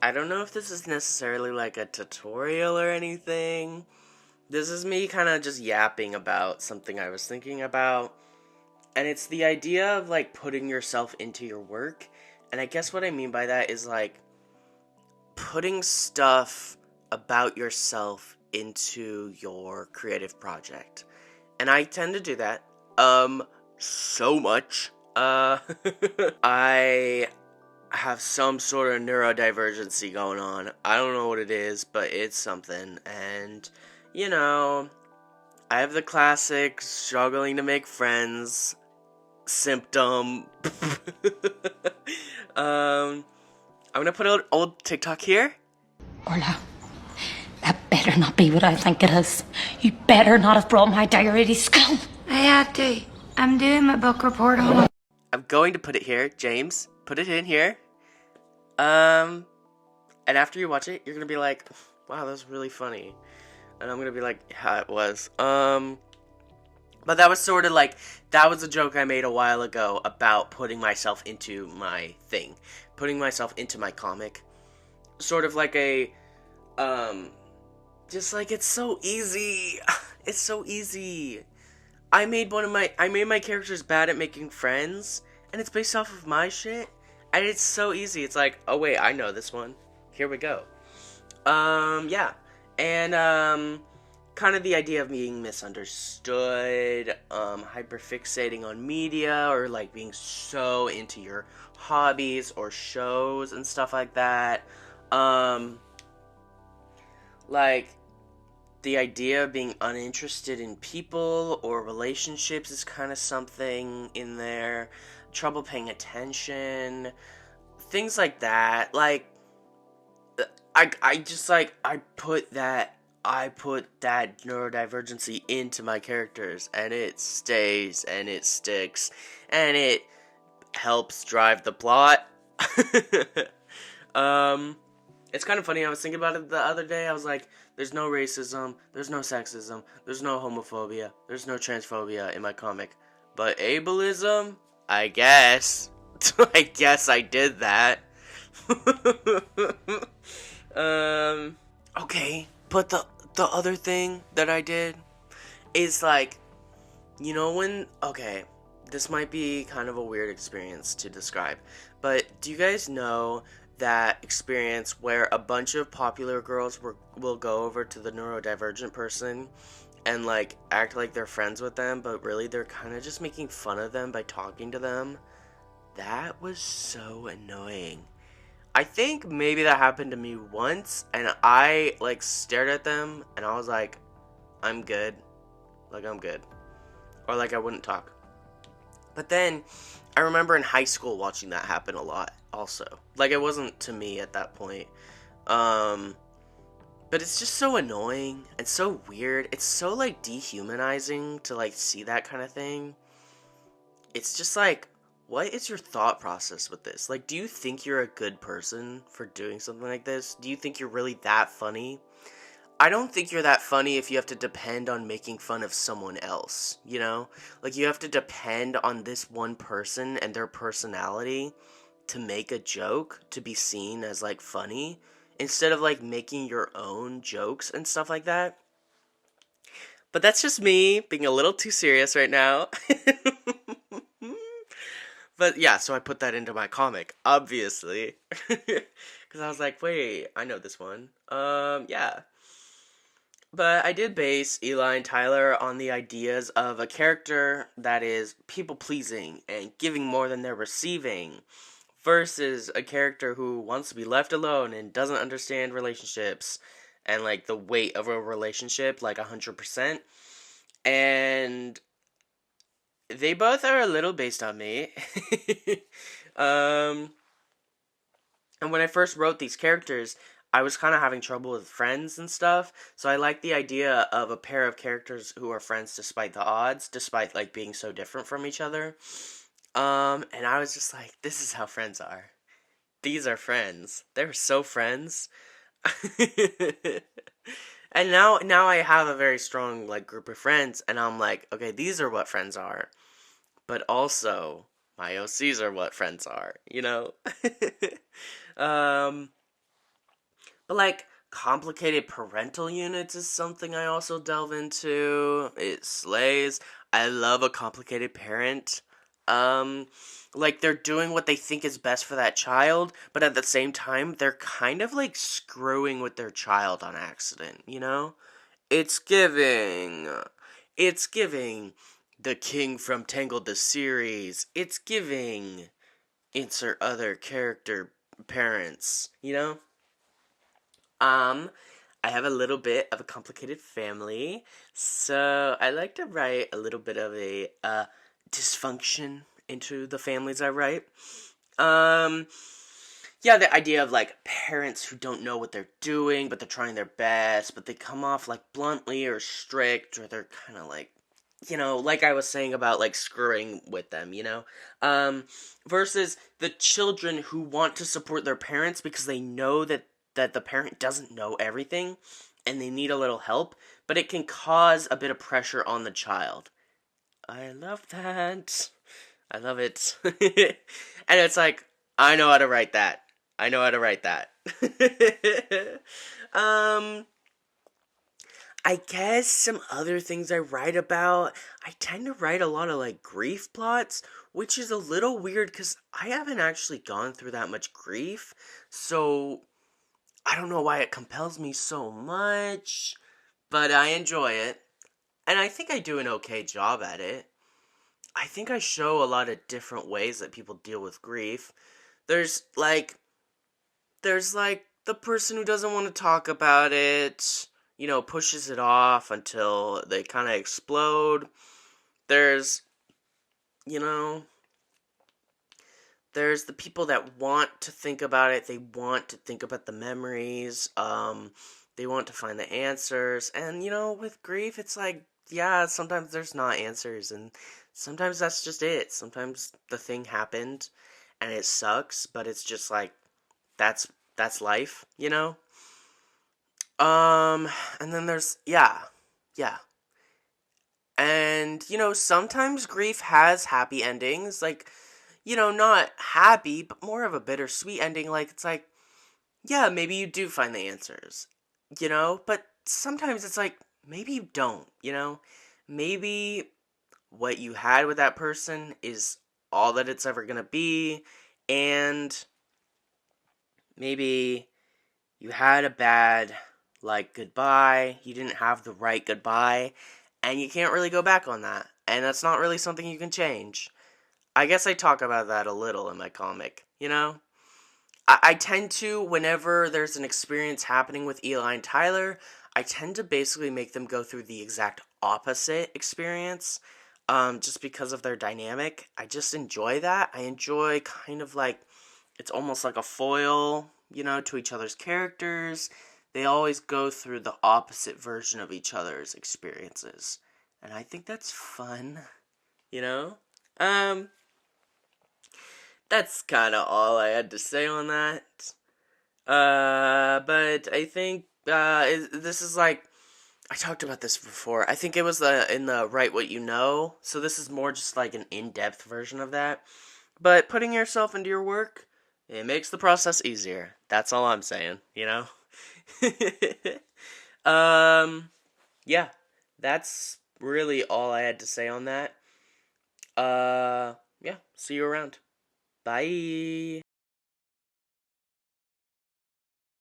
I don't know if this is necessarily like a tutorial or anything. This is me kind of just yapping about something I was thinking about. And it's the idea of like putting yourself into your work. And I guess what I mean by that is like putting stuff about yourself into your creative project. And I tend to do that so much. I have some sort of neurodivergency going on. I don't know what it is, but it's something. And, you know, I have the classic struggling to make friends symptom. I'm gonna put an old TikTok here. Orla, that better not be what I think it is. You better not have brought my diary to school. I had to. I'm doing my book report on it. I'm going to put it here, James. Put it in here. And after you watch it, you're gonna be like, wow, that was really funny. And I'm gonna be like, yeah, it was. But that was sort of like, that was a joke I made a while ago about putting myself into my thing. Putting myself into my comic. Sort of like a, just like, it's so easy. It's so easy. I made my characters bad at making friends, and it's based off of my shit, and it's so easy. It's like, oh wait, I know this one. Here we go. Yeah. And, kind of the idea of being misunderstood, hyperfixating on media, or like being so into your hobbies or shows and stuff like that. Like, the idea of being uninterested in people or relationships is kind of something in there. Trouble paying attention, things like that. Like, I just like I put that neurodivergency into my characters, and it stays and it sticks and it helps drive the plot. It's kind of funny. I was thinking about it the other day. I was like, there's no racism, there's no sexism, there's no homophobia, there's no transphobia in my comic. But ableism? I guess. I guess I did that. Okay. But the other thing that I did is like, okay, this might be kind of a weird experience to describe, but do you guys know that experience where a bunch of popular girls will go over to the neurodivergent person and like act like they're friends with them, but really they're kind of just making fun of them by talking to them? That was so annoying. I think maybe that happened to me once, and I like stared at them and I was like, I'm good. Like, I'm good. Or like I wouldn't talk. But then I remember in high school watching that happen a lot also. Like, it wasn't to me at that point. But it's just so annoying and so weird. It's so like dehumanizing to like see that kind of thing. It's just like, what is your thought process with this? Like, do you think you're a good person for doing something like this? Do you think you're really that funny? I don't think you're that funny if you have to depend on making fun of someone else, you know? Like, you have to depend on this one person and their personality to make a joke to be seen as, like, funny, instead of, like, making your own jokes and stuff like that. But that's just me being a little too serious right now. But yeah, so I put that into my comic, obviously. Because I was like, wait, I know this one. Yeah. But I did base Eli and Tyler on the ideas of a character that is people-pleasing and giving more than they're receiving, versus a character who wants to be left alone and doesn't understand relationships and, like, the weight of a relationship, like, 100%. And they both are a little based on me. um, and when I first wrote these characters, I was kind of having trouble with friends and stuff, so I like the idea of a pair of characters who are friends despite the odds, despite, like, being so different from each other. And I was just like, this is how friends are. These are friends. They're so friends. And now I have a very strong, like, group of friends, and I'm like, okay, these are what friends are. But also, my OCs are what friends are, you know? um, But like complicated parental units is something I also delve into. It slays. I love a complicated parent. Um like they're doing what they think is best for that child, but at the same time they're kind of like screwing with their child on accident, you know? It's giving. It's giving The King from Tangled the series. It's giving insert other character parents, you know? Um, I have a little bit of a complicated family, so I like to write a little bit of a dysfunction into the families I write. Um, yeah, the idea of like parents who don't know what they're doing, but they're trying their best, but they come off like bluntly or strict, or they're kind of like, like I was saying about like screwing with them, versus the children who want to support their parents because they know that the parent doesn't know everything and they need a little help, but it can cause a bit of pressure on the child. I love that. I love it. And it's like, I know how to write that. I know how to write that. um, I guess some other things I write about, I tend to write a lot of like grief plots, which is a little weird because I haven't actually gone through that much grief. So I don't know why it compels me so much, but I enjoy it. And I think I do an okay job at it. I think I show a lot of different ways that people deal with grief. There's like the person who doesn't want to talk about it, pushes it off until they kind of explode. There's, you know, there's the people that want to think about it. They want to think about the memories. They want to find the answers. And, with grief, it's like, yeah, sometimes there's not answers. And sometimes that's just it. Sometimes the thing happened and it sucks, but it's just like, that's life, And then there's, yeah. And, sometimes grief has happy endings. Like, not happy, but more of a bittersweet ending. Like, it's like, yeah, maybe you do find the answers, But sometimes it's like, maybe you don't, Maybe what you had with that person is all that it's ever gonna be, and maybe you had a bad, like, goodbye, you didn't have the right goodbye, and you can't really go back on that, and that's not really something you can change. I guess I talk about that a little in my comic, I tend to, whenever there's an experience happening with Eli and Tyler, I tend to basically make them go through the exact opposite experience, just because of their dynamic. I just enjoy that. I enjoy kind of like, it's almost like a foil, to each other's characters. They always go through the opposite version of each other's experiences. And I think that's fun, you know? Um, that's kind of all I had to say on that. But I think, this is like, I talked about this before. I think it was in the Write What You Know, so this is more just like an in-depth version of that. But putting yourself into your work, it makes the process easier. That's all I'm saying, Yeah, that's really all I had to say on that. Yeah, see you around. Bye.